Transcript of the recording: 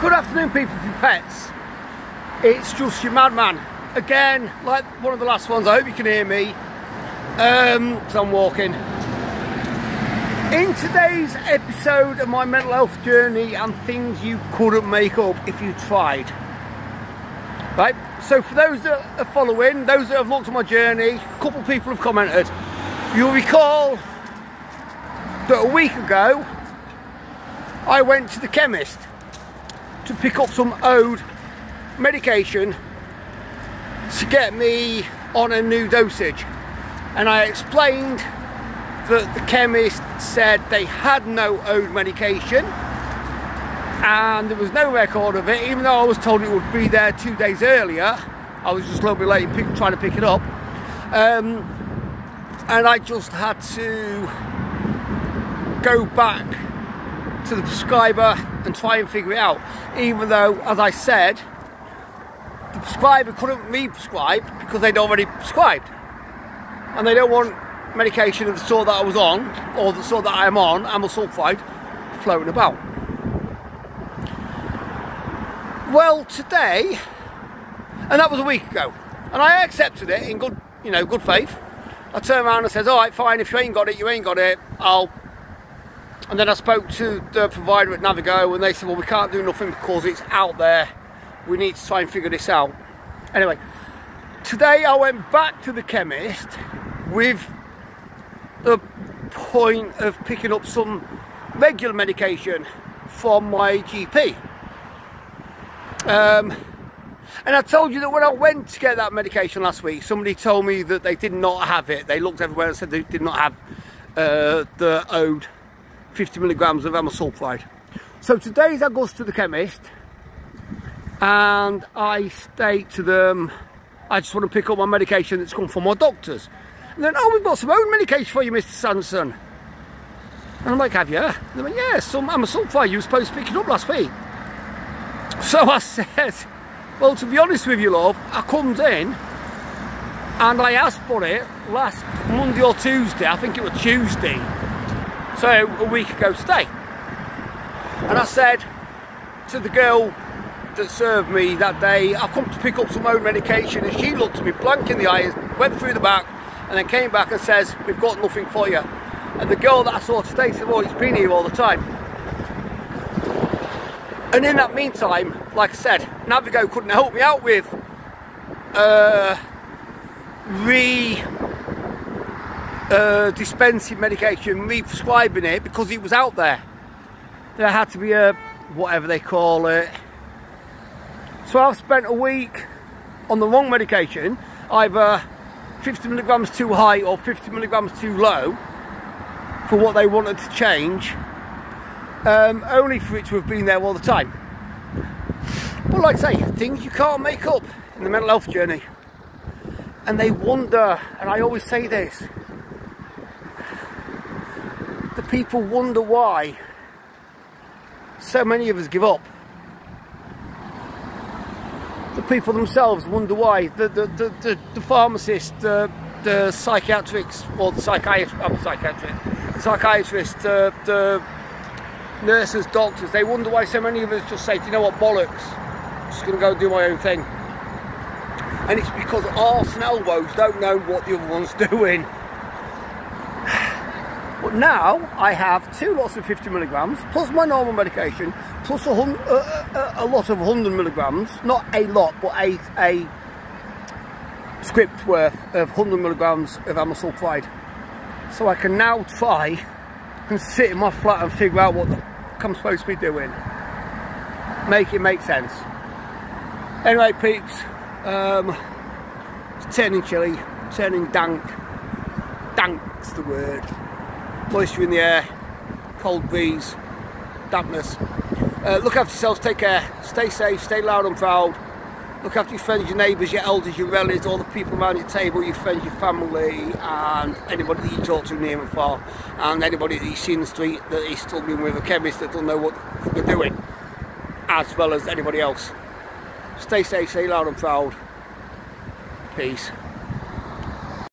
Good afternoon, people from Pets. It's just your madman again, like one of the last ones. I hope you can hear me because I'm walking. In today's episode of my mental health journey and things you couldn't make up if you tried. Right, so for those that are following, those that have looked at my journey, a couple of people have commented. You'll recall that a week ago I went to the chemist to pick up some old medication to get me on a new dosage, and I explained that the chemist said they had no old medication and there was no record of it, even though I was told it would be there 2 days earlier. I was just a little bit late trying to pick it up, and I just had to go back to the prescriber and try and figure it out, even though, as I said, the prescriber couldn't re-prescribe because they'd already prescribed, and they don't want medication of the sort that I was on, or the sort that I am on, amyl sulfide, floating about. Well, today, and that was a week ago, and I accepted it in good faith. I turned around and said, all right, fine, if you ain't got it, you ain't got it, and then I spoke to the provider at Navigo, and they said, well, we can't do nothing because it's out there. We need to try and figure this out. Anyway, today I went back to the chemist with the point of picking up some regular medication from my GP. And I told you that when I went to get that medication last week, somebody told me that they did not have it. They looked everywhere and said they did not have the owed 50 milligrams of amyl sulfide. So today I goes to the chemist and I state to them, I just want to pick up my medication that's come from my doctors. And then, oh, we've got some own medication for you, Mr. Sanderson. And I'm like, have you? And they went, yeah, some amyl sulfide, you were supposed to pick it up last week. So I said, well, to be honest with you, love, I comes in and I asked for it last Monday or Tuesday. I think it was Tuesday. So a week ago today. And I said to the girl that served me that day, I've come to pick up some own medication, and she looked at me blank in the eyes, went through the back, and then came back and says, we've got nothing for you. And the girl that I saw today said, well, it's been here all the time. And in that meantime, like I said, Navigo couldn't help me out with dispensing medication, re-prescribing it, because it was out there. There had to be a, whatever they call it. So I've spent a week on the wrong medication, either 50 milligrams too high or 50 milligrams too low for what they wanted to change, only for it to have been there all the time. But like I say, things you can't make up in the mental health journey. And they wonder, and I always say this, the people wonder why so many of us give up. The people themselves wonder why. The pharmacists, the psychiatrists, or the psychiatrists, the nurses, doctors, they wonder why so many of us just say, do you know what, bollocks, I'm just going to go do my own thing. And it's because arse and elbows don't know what the other one's doing. But now I have 2 lots of 50 milligrams, plus my normal medication, plus a lot of 100 milligrams, not a lot, but a script worth of 100 milligrams of amyl sulfide. So I can now try and sit in my flat and figure out what the fuck I'm supposed to be doing. Make it make sense. Anyway, peeps, it's turning chilly, turning dank. Dank's the word. Moisture in the air, cold breeze, dampness. Look after yourselves, take care, stay safe, stay loud and proud. Look after your friends, your neighbours, your elders, your relatives, all the people around your table, your friends, your family, and anybody that you talk to near and far, and anybody that you see in the street that is struggling with a chemist that doesn't know what they're doing, as well as anybody else. Stay safe, stay loud and proud. Peace.